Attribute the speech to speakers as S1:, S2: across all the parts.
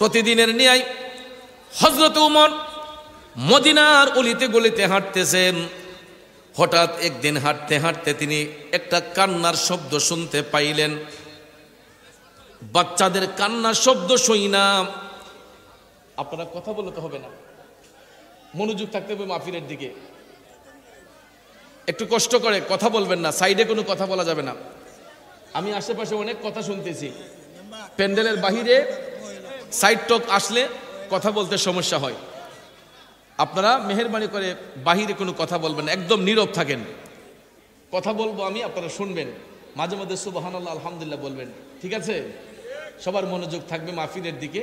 S1: প্রতিদিনের ন্যায় হযরত উমর মদিনার অলিতে গলিতে হাঁটতেছেন। হঠাৎ একদিন হাঁটতে হাঁটতে তিনি একটা কান্নার শব্দ শুনতে পাইলেন। বাচ্চাদের কান্নার শব্দ শুই না, আপনারা কথা বলতে হবে না, মনোযোগ থাকতে হবে মাহফিলের দিকে। একটু কষ্ট করে কথা বলবেন না, সাইডে কোনো কথা বলা যাবে না। আমি আশেপাশে অনেক কথা শুনতেছি, প্যান্ডেলের বাহিরে সাইড টক আসলে কথা বলতে সমস্যা হয়। আপনারা মেহেরবানি করে বাহিরে কোনো কথা বলবেন না, একদম নীরব থাকেন। কথা বলবো আমি, আপনারা শুনবেন, মাঝে মাঝে সুবহানাল্লাহ আলহামদুলিল্লাহ বলবেন, ঠিক আছে? সবার মনোযোগ থাকবে মাহফিলের দিকে।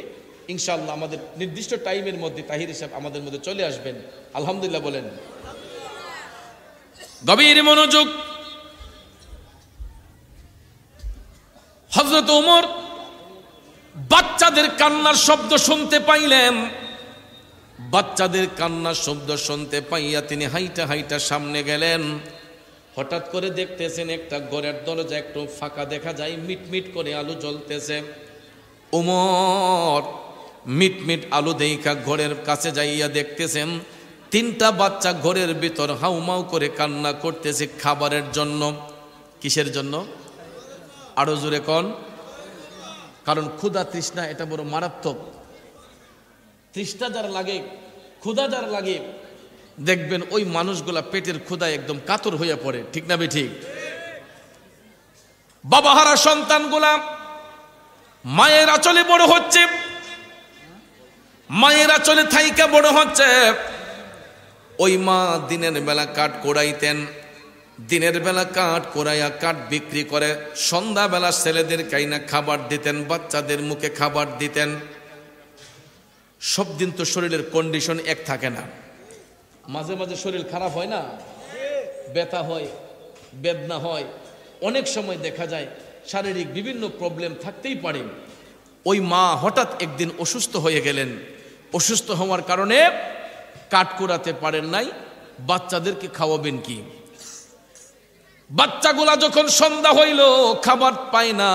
S1: ইনশাআল্লাহ আমাদের নির্দিষ্ট টাইমের মধ্যে তাহির সাহেব আমাদের মধ্যে চলে আসবেন। আলহামদুলিল্লাহ বলেন। গভীর মনোযোগ। হযরত ওমর বাচ্চাদের কান্নার শব্দ শুনতে পাইলেন। বাচ্চাদের কান্নার শব্দ শুনতে পাইয়া তিনি হাইটা হাইটা সামনে গেলেন। হঠাৎ করে দেখতেছেন একটা ঘরের দরজা একটু ফাঁকা দেখা যায়, মিটমিট করে আলো জ্বলতেছে। ওমর মিটমিট আলো দেইখা ঘরের কাছে যাইয়া দেখতেছেন তিনটা বাচ্চা ঘরের ভিতর হাউমাউ করে কান্না করতেছে খাবারের জন্য। কিসের জন্য? আরো জোরে কোন? কারণ ক্ষুধা তৃষ্ণা এটা বড় মারাত্মক। তৃষ্ণা যার লাগে, ক্ষুধা যার লাগে, দেখবেন ওই মানুষগুলা পেটের ক্ষুধায় একদম কাতর হইয়া পড়ে, ঠিক না বেঠিক? বাবাহারা সন্তানগুলা মায়ের আঁচলে বড় হচ্ছে, মায়ের আঁচলে থাইকা বড় হচ্ছে। ওই মা দিনের বেলা কাঠ কোড়াইতেন, দিনের বেলা কাঠ কোড়াইয়া কাঠ বিক্রি করে সন্ধ্যাবেলা ছেলেদের কাইনা খাবার দিতেন, বাচ্চাদের মুখে খাবার দিতেন। সব দিন তো শরীরের কন্ডিশন এক থাকে না, মাঝে মাঝে শরীর খারাপ হয় না, ব্যথা হয়, বেদনা হয়, অনেক সময় দেখা যায় শারীরিক বিভিন্ন প্রবলেম থাকতেই পারে। ওই মা হঠাৎ একদিন অসুস্থ হয়ে গেলেন। অসুস্থ হওয়ার কারণে কাঠ কুড়াতে পারেন নাই, বাচ্চাদেরকে খাওয়াবেন কি? বাচ্চাগুলা যখন সন্ধ্যা হইল খাবার পায় না,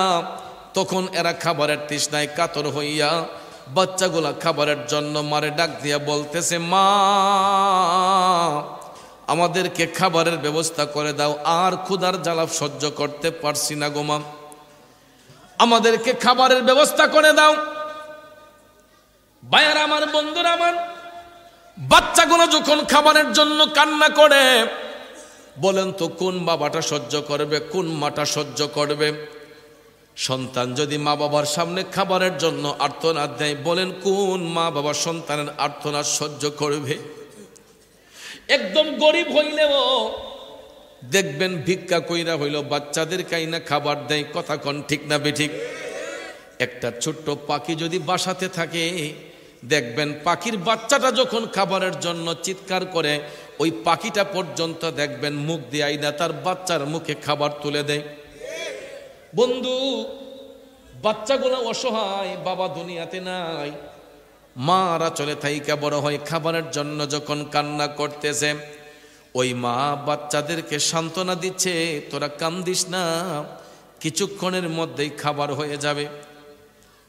S1: তখন এরা খাবারের তৃষ্ণায় কাতর হইয়া বাচ্চাগুলা খাবারের জন্য মারে ডাক দিয়া বলতেছে, মা আমাদেরকে খাবারের ব্যবস্থা করে দাও, আর ক্ষুধার জ্বালা সহ্য করতে পারছি না গো মা, আমাদেরকে খাবারের ব্যবস্থা করে দাও। ভাইয়ার আমার, বন্ধুরা আমার, বাচ্চাগুলো যখন খাবারের জন্য কান্না করে, বলেন তো কোন বাবাটা সহ্য করবে, কোন মাটা সহ্য করবে? সন্তান যদি মা বাবার সামনে খাবারের জন্য আর্তনাদ দেয়, বলেন কোন মা বাবা সন্তানের আর্তনাদ সহ্য করবে? একদম গরিব হইলেও দেখবেন ভিক্ষা কইরা হইল বাচ্চাদের কাইনা খাবার দেয়। কথা কন ঠিক না বেঠিক? একটা ছোট্ট পাখি যদি বাসাতে থাকে, দেখবেন পাখির বাচ্চাটা যখন খাবারের জন্য চিৎকার করে, ওই পাখিটা পর্যন্ত দেখবেন মুখ দিয়ে আইনা তার বাচ্চার মুখে খাবার তুলে দেয়। বন্ধু, বাচ্চাগুলো অসহায়, বাবা দুনিয়াতে নাই, মারা চলে থাইকা বড় হয়, খাবারের জন্য যখন কান্না করতেছে, ওই মা বাচ্চাদেরকে সান্ত্বনা দিচ্ছে, তোরা কান্দিস না, কিছুক্ষণের মধ্যেই খাবার হয়ে যাবে।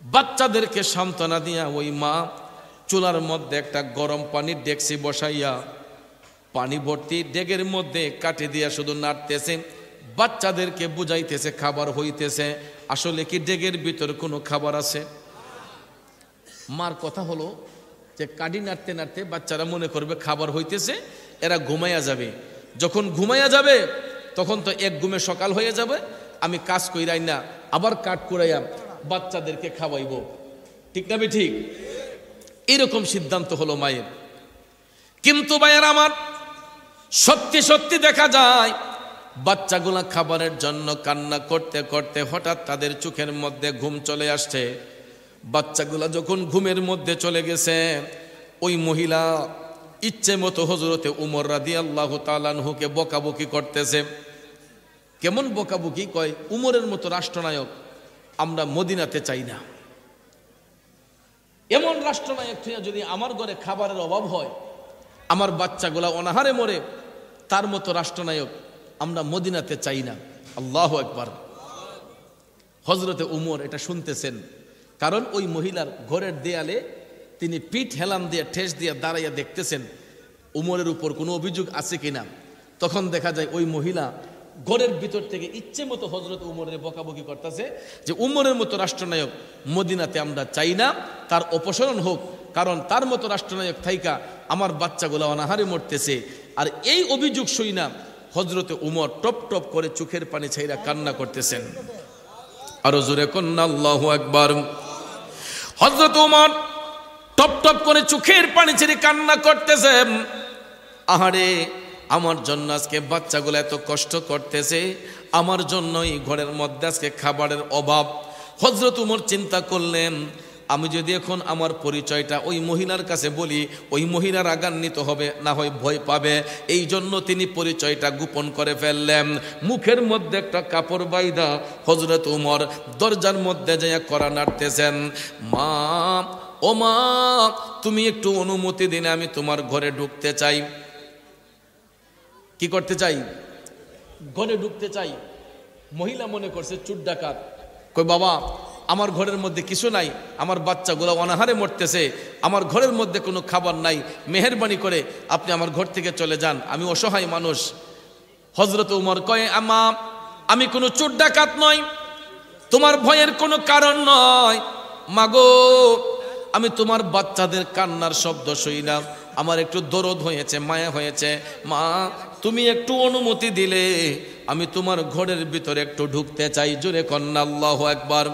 S1: বাচ্চাদেরকে সান্ত্বনা দিয়া ওই মা চুলার মধ্যে একটা গরম পানির ডেকসি বসাইয়া পানি ভর্তি ডেগের মধ্যে কাটে দিয়া শুধু নাড়তেছে, বাচ্চাদেরকে বুঝাইতেছে খাবার হইতেছে। আসলে কি ডেগের ভিতর কোনো খাবার আছে? মার কথা হলো যে কাঠি নাড়তে নাড়তে বাচ্চারা মনে করবে খাবার হইতেছে, এরা ঘুমাইয়া যাবে। যখন ঘুমাইয়া যাবে তখন তো এক ঘুমে সকাল হয়ে যাবে, আমি কাজ কইরাই না আবার কাঠ কুড়াইয়া বাচ্চাদেরকে খাওয়াইব, ঠিক না ঠিক? এরকম সিদ্ধান্ত হলো মায়ের। কিন্তু ভাইয়ের আমার, সত্যি সত্যি দেখা যায় বাচ্চাগুলা খাবারের জন্য কান্না করতে করতে হঠাৎ তাদের চোখের মধ্যে ঘুম চলে আসছে। বাচ্চাগুলা যখন ঘুমের মধ্যে চলে গেছে, ওই মহিলা ইচ্ছে মতো হযরতে উমর রাদিয়াল্লাহু তাআলা আনহুকে বকাবকি করতেছে। কেমন বকাবকি? কয়, উমরের মতো রাষ্ট্রনায়ক আমরা মদিনাতে চাই না। এমন রাষ্ট্রনায়ক থেকে যদি আমার ঘরে খাবারের অভাব হয়, আমার বাচ্চাগুলা অনাহারে মরে, তার মতো রাষ্ট্রনায়ক আমরা মদিনাতে চাই না। আল্লাহু আকবার। হযরতে উমর এটা শুনতেছেন, কারণ ওই মহিলার ঘরের দেয়ালে তিনি পিঠ হেলান দিয়ে ঠেস দিয়ে দাঁড়াইয়া দেখতেছেন উমরের উপর কোনো অভিযোগ আছে কিনা। তখন দেখা যায় ওই মহিলা ঘরের ভিতর থেকে ইচ্ছে মতো হযরত উমরের বকাবকি করতেছে যে উমরের মতো রাষ্ট্রনায়ক মদিনাতে আমরা চাই না, তার অপসারণ হোক, কারণ তার মতো রাষ্ট্রনায়ক থাইকা আমার বাচ্চাগুলো অনাহারে মরতেছে। আর এই অভিযোগ শুই না হযরতে উমর টপ টপ করে চোখের পানি ছাইরা কান্না করতেছেন। আরো জোরে কন্না আল্লাহু আকবার। হযরত উমর টপ টপ করে চোখের পানি ছেড়ে কান্না করতেছেন, আহারে আমার জন্য আজকে বাচ্চাগুলো এত কষ্ট করতেছে, আমার জন্যই ঘরের মধ্যে আজকে খাবারের অভাব। হযরত উমর চিন্তা করলেন, আমি যদি এখন আমার পরিচয়টা ওই মহিলার কাছে বলি, ওই মহিলা রাগান্বিত হবে, না হয় ভয় পাবে। এই জন্য তিনি পরিচয়টা গোপন করে ফেললেন। মুখের মধ্যে একটা কাপড় বাইদা হযরত উমর দরজার মধ্যে যাইয়া কড়া নাড়তেছেন, মা ও মা, তুমি একটু অনুমতি দিলে আমি তোমার ঘরে ঢুকতে চাই। কি করতে চাই? ঘরে ঢুকতে চাই। মহিলা মনে করছে চুর ডাকাত, কই বাবা আমার ঘরের মধ্যে কিছু নাই, আমার বাচ্চাগুলো অনাহারে মরতেছে, আমার ঘরের মধ্যে কোনো খাবার নাই, মেহেরবানি করে আপনি আমার ঘর থেকে চলে যান, আমি অসহায় মানুষ। হযরত উমর কয়, আমা আমি কোনো চোর ডাকাত নই, তোমার ভয়ের কোনো কারণ নয়, মাগো আমি তোমার বাচ্চাদের কান্নার শব্দ শুইলাম, আমার একটু দরদ হয়েছে, মায়া হয়েছে, মা তুমি একটু অনুমতি দিলে আমি তোমার ঘরের ভিতরে একটু ঢুকতে চাই। জোরে কন্না আল্লাহু আকবার।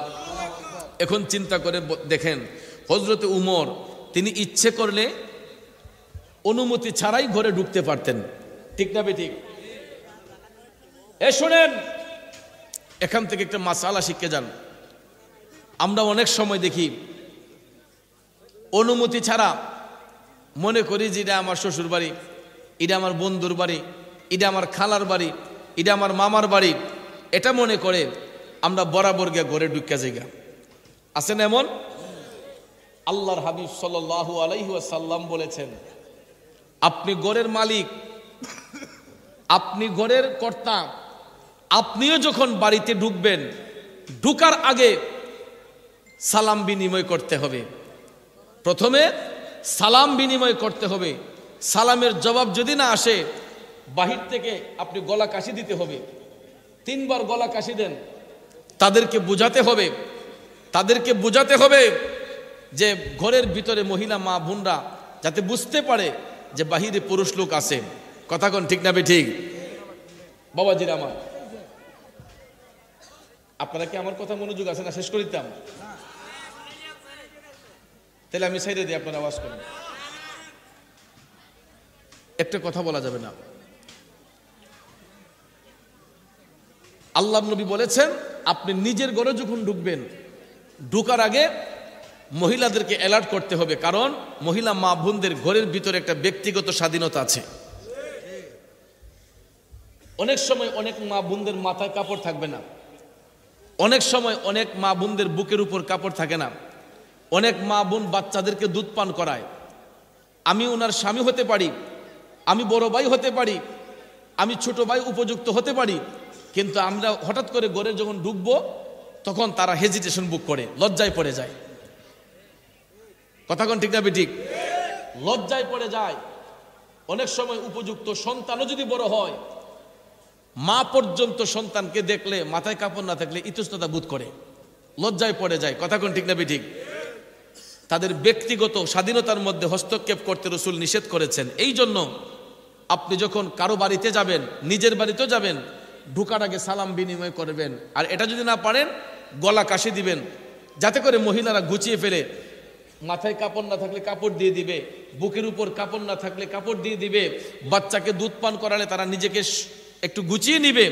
S1: এখন চিন্তা করে দেখেন হযরতে উমর তিনি ইচ্ছে করলে অনুমতি ছাড়াই ঘরে ঢুকতে পারতেন, ঠিক না বেঠিক? শোনেন, এখান থেকে একটা মাসালা শিখে যান। আমরা অনেক সময় দেখি অনুমতি ছাড়া মনে করি যে এটা আমার শ্বশুর বাড়ি, এটা আমার বন্ধুর বাড়ি, এটা আমার খালার বাড়ি, এটা আমার মামার বাড়ি, এটা মনে করে আমরা বরাবর গিয়ে ঘরে ঢুকা জায়গা আছেন এমন। আল্লাহর হাবিব সাল্লাল্লাহু আলাইহি ওয়াসাল্লাম বলেছেন, আপনি ঘরের মালিক, আপনি ঘরের কর্তা, আপনিও যখন বাড়িতে ঢুকবেন ঢুকার আগে সালাম বিনিময় করতে হবে। প্রথমে সালাম বিনিময় করতে হবে। সালামের জবাব যদি না আসে বাহির থেকে আপনি গলা কাশি দিতে হবে, 3 বার গলা কাশি দেন। তাদেরকে বোঝাতে হবে যে ঘরের ভিতরে মহিলা মা বোনরা যাতে বুঝতে পারে যে বাহিরে পুরুষ লোক আছে। কথা কোন ঠিক না বেঠিক? বাবাজিরা আমার, আপনারা কি আমার কথা মনোযোগ আছে না? শেষ করে দিতাম, তাহলে আমি সাইডে দিই, আপনারা আওয়াজ করেন। একটা কথা বলা যাবে না। আল্লাহর নবী বলেছেন, আপনি নিজের ঘরে যখন ঢুকবেন ঢুকার আগে মহিলাদেরকে অ্যালার্ট করতে হবে, কারণ মহিলা মা বোনদের ঘরের ভিতরে একটা ব্যক্তিগত স্বাধীনতা আছে। অনেক সময় অনেক মা বোনদের মাথায় কাপড় থাকবে না, অনেক সময় অনেক মা বোনদের বুকের উপর কাপড় থাকে না, অনেক মা বোন বাচ্চাদেরকে দুধ পান করায়। আমি ওনার স্বামী হতে পারি, আমি বড় ভাই হতে পারি, আমি ছোট ভাই উপযুক্ত হতে পারি, কিন্তু আমরা হঠাৎ করে ঘরে যখন ঢুকবো তখন তারা হেজিটেশন বুক করে, লজ্জায় পড়ে যায়। কথা কোন ঠিক না বেঠিক? লজ্জায় পড়ে যায়। অনেক সময় উপযুক্ত সন্তানও যদি বড় হয়, মা পর্যন্ত সন্তানকে দেখলে মাথায় কাপড় না থাকলে ইতস্ততা বোধ করে, লজ্জায় পড়ে যায়। কথা কোন ঠিক না বেঠিক? তাদের ব্যক্তিগত স্বাধীনতার মধ্যে হস্তক্ষেপ করতে রাসূল নিষেধ করেছেন। এই জন্য আপনি যখন কারো বাড়িতে যাবেন, নিজের বাড়িতেও যাবেন, ঢুকার আগে সালাম বিনিময় করবেন। আর এটা যদি না পারেন গলা কাশি দিবেন, যাতে করে মহিলারা গুছিয়ে ফেলে। মাথায় কাপড় না থাকলে কাপড় দিয়ে দিবে, বুকের উপর কাপড় না থাকলে কাপড় দিয়ে দিবে। বাচ্চাকে দুধ পান করালে তারা নিজেকে একটু গুছিয়ে নিবে,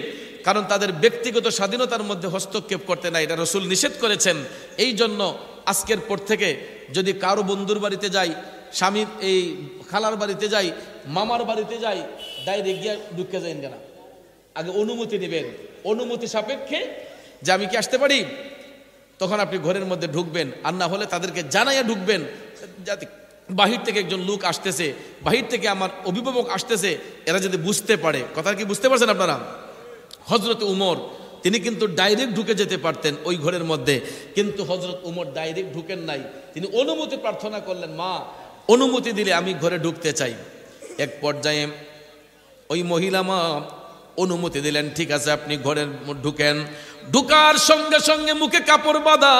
S1: কারণ তাদের ব্যক্তিগত স্বাধীনতার মধ্যে হস্তক্ষেপ করতে নাই, এটা রাসূল নিষেধ করেছেন। এই জন্য আজকের পর থেকে যদি কারো বন্ধুর বাড়িতে যাই, স্বামীর এই খালার বাড়িতে যাই, মামার বাড়িতে যাই, ডাইরেক্ট গিয়ে ঢুকে যাই না, আগে অনুমতি নেবেন। অনুমতি সাপেক্ষে যে আমি কি আসতে পারি, তখন আপনি ঘরের মধ্যে ঢুকবেন। আর না হলে তাদেরকে জানাইয়া ঢুকবেন, যাতে বাহির থেকে একজন লোক আসতেছে, বাহির থেকে আমার অভিভাবক আসতেছে, এরা যদি বুঝতে পারে। কথা কি বুঝতে পারছেন আপনারা? হযরত উমর তিনি কিন্তু ডাইরেক্ট ঢুকে যেতে পারতেন ওই ঘরের মধ্যে, কিন্তু হযরত উমর ডাইরেক্ট ঢুকেন নাই। তিনি অনুমতি প্রার্থনা করলেন, মা অনুমতি দিলে আমি ঘরে ঢুকতে চাই। এক পর্যায়ে ওই মহিলা মা অনুমতি দিলেন, ঠিক আছে আপনি ঘরের ঢুকেন। ঢুকার সঙ্গে সঙ্গে মুখে কাপড় বাঁধা।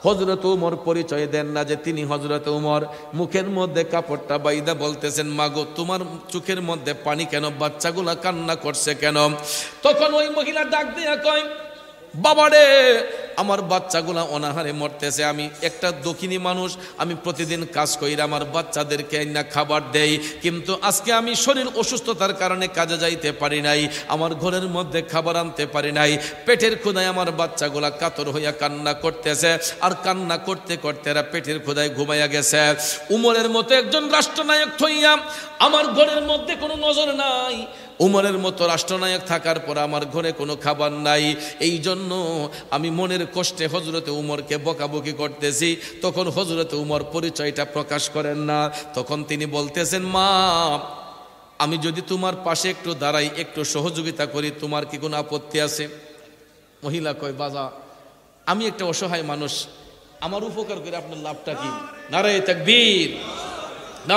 S1: হযরত উমর পরিচয় দেন না যে তিনি হযরত উমর। মুখের মধ্যে কাপড়টা বাইদা বলতেছেন, মাগো তোমার চোখের মধ্যে পানি কেন, বাচ্চাগুলা কান্না করছে কেন? তখন ওই মহিলা ডাক দিয়া কয়, বাবারে আমার বাচ্চাগুলা অনাহারে মরতেছে, আমি একটা দক্ষিণী মানুষ, আমি প্রতিদিন কাজ করি, আমার বাচ্চাদেরকে না খাবার দেই, কিন্তু আজকে আমি শরীর অসুস্থতার কারণে কাজে যাইতে পারি নাই, আমার ঘরের মধ্যে খাবার আনতে পারি নাই, পেটের ক্ষুধায় আমার বাচ্চাগুলা কাতর হইয়া কান্না করতেছে, আর কান্না করতে করতে এরা পেটের ক্ষুধায় ঘুমাইয়া গেছে। উমরের মতো একজন রাষ্ট্রনায়ক হইয়া আমার ঘরের মধ্যে কোনো নজর নাই, উমরের মতো রাষ্ট্রনায়ক থাকার পর আমার ঘরে কোনো খাবার নাই, এই জন্য আমি মনের কষ্টে হযরতে উমরকে বকাবকি করতেছি। তখন হযরতে উমর পরিচয়টা প্রকাশ করেন না। তখন তিনি বলতেছেন, মা আমি যদি তোমার পাশে একটু দাঁড়াই, একটু সহযোগিতা করি, তোমার কি কোনো আপত্তি আছে? মহিলা কয়, বাবা আমি একটা অসহায় মানুষ, আমার উপকার করে আপনার লাভটা কি? নারায়ে তাকবীর, না